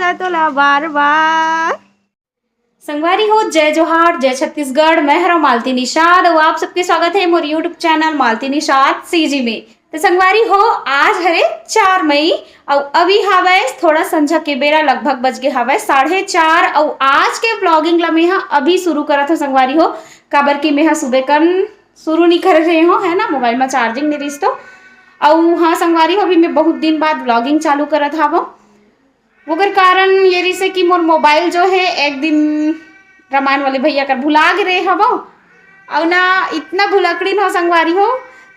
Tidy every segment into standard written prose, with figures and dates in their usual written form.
जाए तो ला बार बार। संगवारी हो, जय जोहार, जय छत्तीसगढ़। मैं हूं मालती निषाद और आप सबके स्वागत है मोर यूट्यूब चैनल मालती निषाद सीजी में। तो संगवारी हो, आज हरे 4 मई और अभी हवे थोड़ा संझा के बेरा लगभग बज गए हवे 4:30 और आज के ब्लॉगिंग ला मैं अभी शुरू करत हूं संगवारी हो। काबर की मैं सुबह कन शुरू नहीं कर रहे हो है ना, मोबाइल में चार्जिंग नहीं रही तो। और हाँ संगवारी हो, अभी मैं बहुत दिन बाद ब्लॉगिंग चालू करत हूँ। ओकर कारण ये रही से कि मोर मोबाइल जो है एक दिन रामायण वाले भैया कर भुला गिरे हवो और ना इतना भुलकड़ी न संगवारी हो।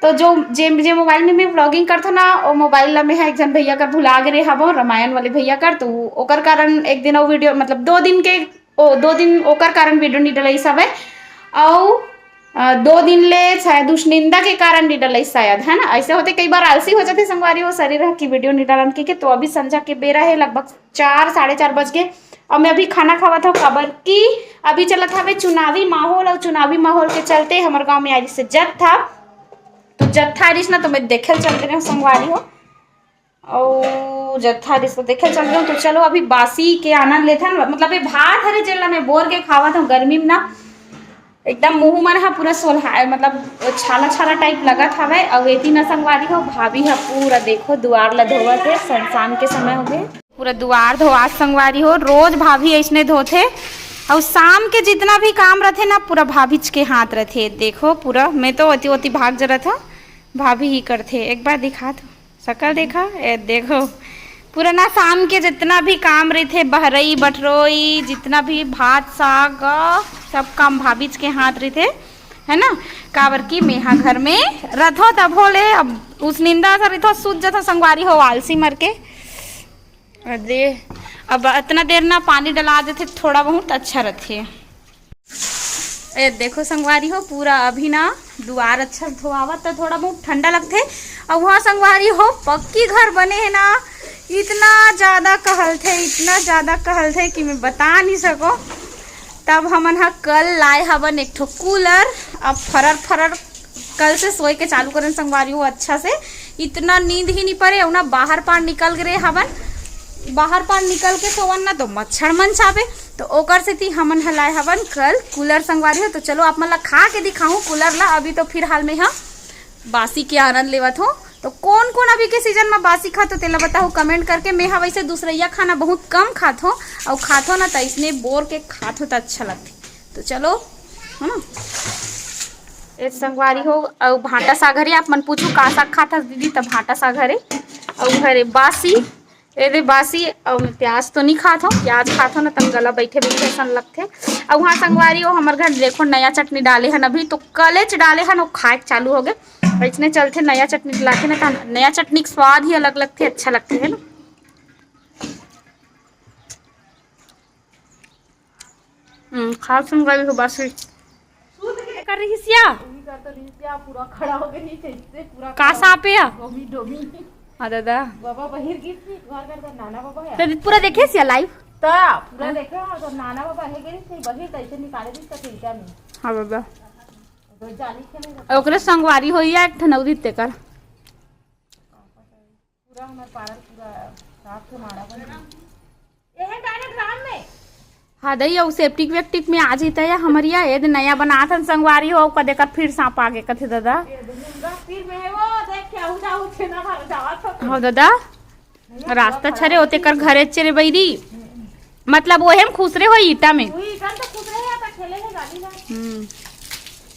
तो जो जे मोबाइल में मैं व्लॉगिंग करथो ना वो मोबाइल ला में एक जन भैया कर भुला गिरे हवो, रामायण वाले भैया कर। तो ओकर कारण एक दिन वो वीडियो मतलब 2 दिन ओकर कारण वीडियो नहीं डलाई सब है और 2 दिन ले शायद उस निंदा के कारण नहीं डलाई शायद, है ना। ऐसे होते कई बार आलसी हो जाते संगवारी हो शरीर की वीडियो नहीं डालन के। तो अभी संझा के बेरा है लगभग 4 साढ़े 4 बज गए और मैं अभी खाना खावा था। खबर की अभी चला था चुनावी माहौल और चुनावी माहौल के चलते हमारे गांव में आज से जत था। तो जत्था रिस ना तो मैं देखे चल रही हूँ संगवारी हो और जत्था रिस तो देखे चल रही हूँ। तो चलो अभी बासी के आनंद लेते हैं। मतलब ये भात हरे जेला मैं बोर के खावा था गर्मी में ना, एकदम मुंह मन हा पूरा सोलहा मतलब छाला छाला टाइप लगा था वह। और वेती न संगवारी हो भाभी हा पूरा देखो दुआर ला धोवत है, शाम के समय हो गए पूरा दुआर धोआ संगवारी हो। रोज भाभी ऐसने धोते और शाम के जितना भी काम रहते ना पूरा भाभी के हाथ रहते। देखो पूरा मैं तो अति अति भाग जरा था, भाभी ही करते। एक बार दिखा तो शक्ल देखा ए देखो पूरा ना शाम के जितना भी काम रहते बहरई बटरोई जितना भी भात साग सब काम भाभी के हाथ रहते है ना। काबर की मेहा घर में रथो तब होले अब उस निंदा से रथो सूझ जाता संगवारी हो आलसी मर के दे। अब इतना देर ना पानी डला देते थोड़ा बहुत अच्छा रहते। ए देखो संगवारी हो पूरा अभी ना दुआर अच्छा धोआवत तो थोड़ा बहुत ठंडा लगते। और वहाँ संगवारी हो पक्की घर बने हैं ना, इतना ज़्यादा कहल थे कि मैं बता नहीं सको। तब हमन हा कल लाए हवन एक ठो कूलर। अब फरर कल से सोए के चालू करें संगवारी हो अच्छा से। इतना नींद ही नहीं पड़े और ना बाहर पार निकल गए हवन, बाहर पार निकल के सोवन ना तो मच्छर मन छापे। तो ओकर से थी हमन हलाए हवन कल कूलर संगवारी हो। तो चलो आप मन ला खा के दिखाऊं कूलर ला। अभी तो फिलहाल में हाँ बासी के आनंद लेवत हो। तो कौन कौन अभी के सीजन में बासी खातो तेला बताओ कमेंट करके। मैं हाँ वैसे दूसरैया खाना बहुत कम खातो और खातो ना तो इसने बोर के खातो तो अच्छा लगते। तो चलो है ना एक संगवारी हो। और भाटा साग हरे आप मन पूछो का साग खाता दीदी, तब भाटा साग हरे और हरे बासी ए बासी। और मैं प्याज तो नहीं खाता हूँ, प्याज खाता हूँ ना तब गला बैठे सन लगते। और वहाँ संगवारी हो हमारे घर देखो नया चटनी डाले हैं अभी तो कलेच डाले हैं वो खाए चालू हो गए। इसने चलते नया चटनी डालते ना तो नया चटनी का स्वाद ही अलग लगते अच्छा लगते है ना। खा संगवारी हो बासी कर रही सिया पूरा खड़ा हो गया नीचे पूरा का सापे हाँ दादा बाबा बहिर की घर कर नाना बाबा है तो पूरा देखे सिया लाइव तो पूरा देखा तो नाना बाबा है गई थी बहिर कैसे निकाले दी तो फिर में हाँ बाबा तो जाली खेले ओकरे संगवारी होई या एक ठनौदी ते कर पूरा हमार पारल पूरा साफ से मारा बन ये डायरेक्ट राम में। हाँ दई और सेप्टिक वेक्टिक में आ जाता है हमारिया ये नया बनाथन संगवारी हो कदे कर फिर सांप आगे कथे दादा फिर में है वो देख क्या हो जाओ थे ना भाग जावत हो दादा रास्ता छरे होते कर घरे चले बैरी मतलब वो हम खुसरे हो ईटा में वही कर तो खुद रहे आता खेले है गाड़ी ना।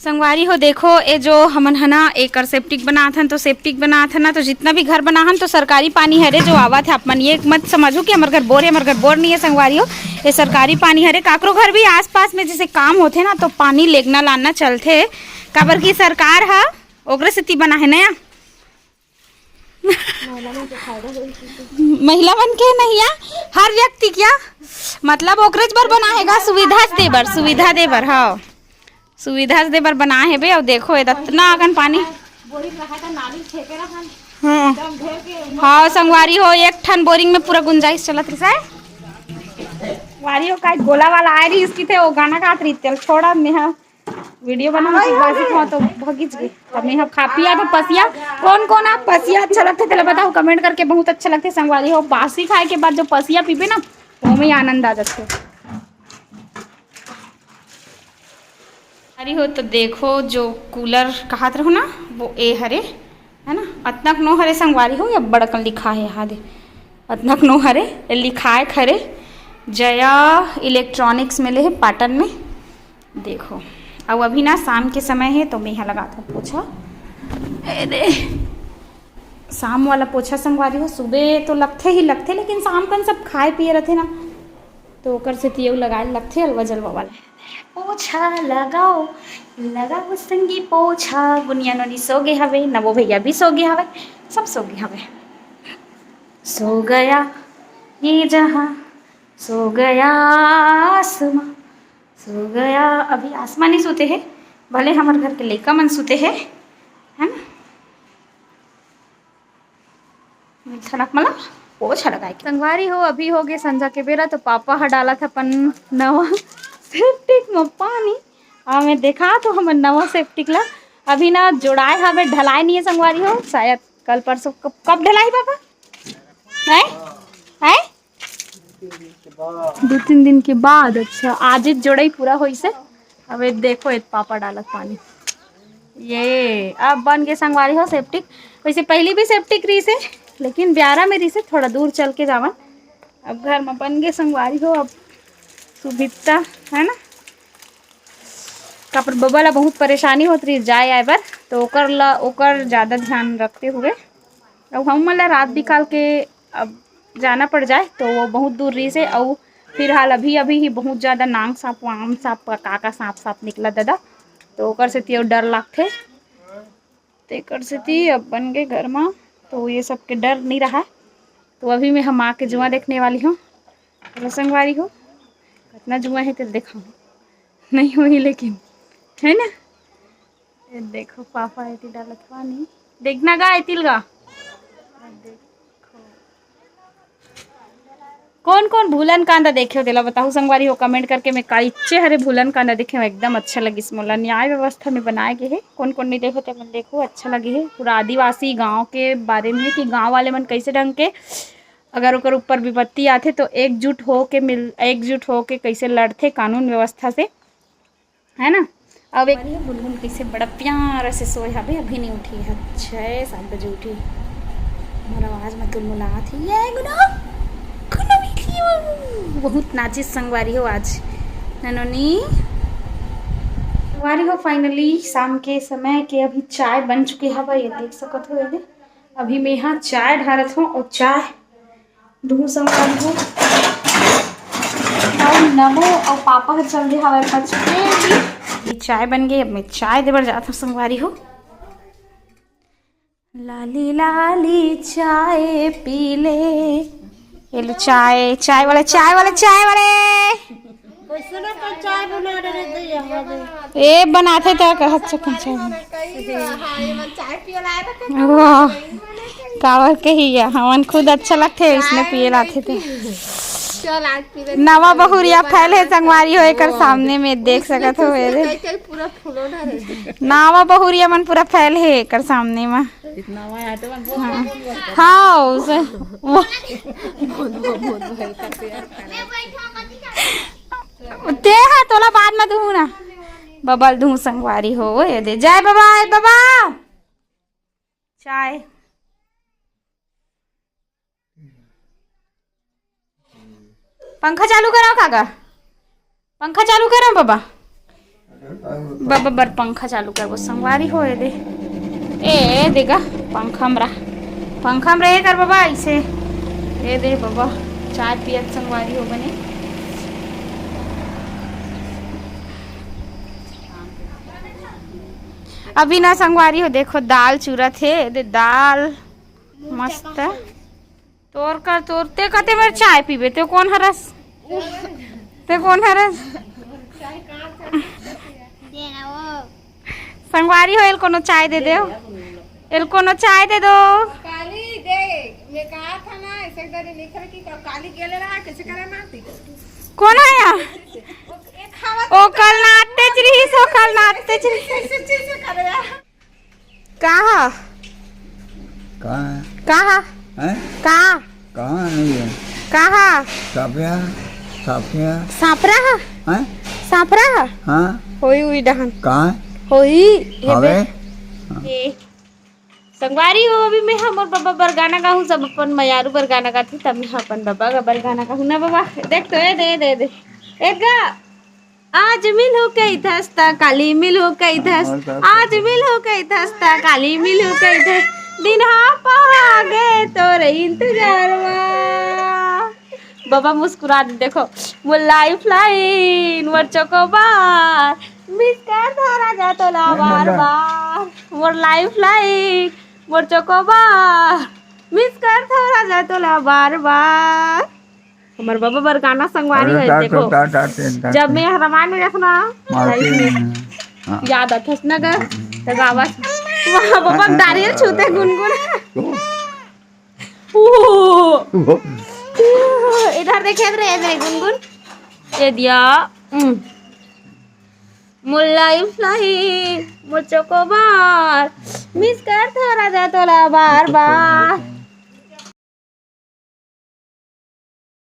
संगवारी हो देखो ये जो हमन है ना एक सेप्टिक बनाथन तो सेप्टिक बनाथन ना तो जितना भी घर बनाहन तो सरकारी पानी हरे जो आवा था। अपन ये मत समझो कि हमारे घर बोर है, हमारे घर बोर नहीं है संगवारी हो। ये सरकारी पानी हरे काकरो घर भी आसपास में जैसे काम होते ना तो पानी लेगना लाना चलते। काबर की सरकार है ओकरे से बना है नया महिला बन के नहीं है हर व्यक्ति क्या मतलब ओकरेज बर बना हैगा सुविधा दे बर हाँ सुविधा दे बर बना है बे। और देखो इतना अगन पानी हाँ संगवारी हो एक ठन बोरिंग में पूरा गुंजाइश चलत रही वारी हो का गोला वाला आ रही इसकी थे वो गाना गात रही तेल छोड़ा मैं वीडियो बना तो भगिच गई। तब मैं खा पिया तो पसिया कौन आप पसिया अच्छा लगते थे बताओ कमेंट करके बहुत अच्छा लगते संगवारी हो। बासी खाए के बाद जो पसिया पीबे ना वो में आनंद आ जाते अरे हो। तो देखो जो कूलर कहा रहो ना वो ए हरे है ना, अतनक नो हरे संगवारी हो, या बड़कन लिखा है यहाँ दे अतनक नो हरे लिखा है खरे जया इलेक्ट्रॉनिक्स मिले है पाटन में। देखो अब अभी ना शाम के समय है तो मैं यहाँ लगाता हूँ पोछा। अरे शाम वाला पोछा संगवारी हो, सुबह तो लगते ही लगते लेकिन शाम कन सब खाए पिए रहते ना तो ओकर से तियो लगाए लगते अलवा जलवा वाला। पोछा लगाओ लगाओ संगी पोछा, गुनिया नोनी सो गए हवे, नवो भैया भी सो गए हवे, सब सो गए हवे। सो गया ये जहां, सो गया आसमां, सो गया। अभी आसमान ही सोते हैं, भले हमारे घर के लड़का मन सोते हैं है ना। छनक मतलब पोछा लगाए संगवारी हो। अभी हो गए संजा के बेरा तो पापा हा डाला था अपन नवा सेप्टिक में पानी। मैं देखा तो हम नवा सेप्टिक ला अभी ना जोड़ाए हमें ढलाई नहीं है संगवारी हो, शायद कल परसों। कब ढलाई पापा है? 2-3 दिन के बाद। अच्छा आज ही जोड़ाई पूरा हुई से। अब देखो एक पापा डालत पानी, ये अब बन गए संगवारी हो सेप्टिक। वैसे पहले भी सेप्टिक रही से लेकिन ब्यारा में रही से थोड़ा दूर चल के जावन। अब घर में बन गए संगवारी हो। अब सुविधा है ना, कपर बबा ला बहुत परेशानी होती रही जाए आए बर, तो ओकर ज़्यादा ध्यान रखते हुए अब हम मतलब रात बिकाल के अब जाना पड़ जाए तो वो बहुत दूर रही से। और फिलहाल अभी ही बहुत ज़्यादा नांग सांप वाम सांप काका सांप निकला दादा, तो ओकर से तियो डर लगते तेकर से ती अब बन गए घर में तो ये सब के डर नहीं रहा। तो अभी मैं हम आके जुआ देखने वाली हूँ संगवारी हो। कितना जुआ है तो देखा नहीं हुई लेकिन है ना। ये देखो पापा ऐती डालत पानी, देखना गा ऐतिल गा। देखो कौन कौन भूलन कांदा देखे दिला बताओ संगवारी हो कमेंट करके। मैं कच्चे हरे भूलन कांदा देखे हो एकदम अच्छा लगी। मोला न्याय व्यवस्था में बनाए गए है। कौन कौन नहीं देखो तो मन देखो अच्छा लगी है। पूरा आदिवासी गांव के बारे में कि गांव वाले मन कैसे ढंग के अगर ओकर ऊपर विपत्ति आते तो एकजुट हो के कैसे लड़ते कानून व्यवस्था से है ना। अब एक बुलबुल कैसे बड़ा प्यार से सोए हवे, अभी नहीं उठी है 6-7 बजे उठी। हमारा आवाज में तुलमुला थी ये गुना बहुत नाचिस संगवारी हो आज ननोनी संगवारी हो। फाइनली शाम के समय के अभी चाय बन चुके हवा, ये देख सकत हो। ये अभी मैं यहाँ चाय ढारत हूँ और चाय दूर संगवारी हो और नमो और पापा के चल गए हवा बच के चाय बन गई। अब मैं चाय देवर जाता हूँ संगवारी हो। लाली लाली चाय पी ले, ये लो चाय वाले चाय ए बनाते तो कहत कावर के ही हमन खुद अच्छा लगते है इसने पिए लाते थे। नवा बहुरिया फैल है संगवारी हो एकर सामने में देख सकत हो। नवा बहुरिया मन पूरा फैल है एकर सामने में। हाँ ते हा तोला बाद में दूँ ना बबल दूँ संगवारी हो। ये दे जय बाबा चाय पंखा चालू कराओ काका, पंखा चालू करो बाबा बर पंखा चालू कर वो संगवारी हो। ये दे ए देगा पंखा में रहे कर बाबा ऐसे। ये दे बाबा चाय पियत संगवारी हो बने। अभी ना संगवारी हो देखो दाल चूरा थे, दे दाल मस्त तोरते कते बार चाय पीबे ते कौन हरस संगवारी हो। एल कोनो चाय दे दो, काली दे। मैं कहा था ना ऐसे डरे लिख रहा कि काली गेले रहा कैसे करे नाती कौन है यार ओ कल नाते चली से करे यार कहाँ कहाँ नहीं है कहाँ सापिया सापिया सापरा हैं सापरा हाँ होई हुई डहन कहाँ होई हवे ए, संगवारी हो अभी मैं हमर बाबा बर गाना गाहूँ सब अपन मयारू बर गाना गाथी तब मैं अपन बाबा का बर गाना गाहूँ ना बाबा देख तो ए दे एक गा आज मिलू कई थस्ता काली मिलू कई थस आज मिलू कई थस्ता काली मिलू कई थस दिन हाँ पागे तोरे इंतजार बाबा मुस्कुरा दे देखो वो लाइफ लाइन मोर चोकोबार मिस कर धरा जा तो ला बार बार मोर लाइफ लाइन मोर चोकोबार मिस कर धरा जा तो ला बार बार हमार बाबा बर गाना संगवारी है देखो जब मैं रामायण में देखना याद आता ना गा तो गावा वहाँ बाबा नारियल छूते गुनगुन इधर देखे रे गुनगुन ये दिया मुल्लाई फ्लाई मुझको बार मिस कर थोड़ा जा तोला बार बार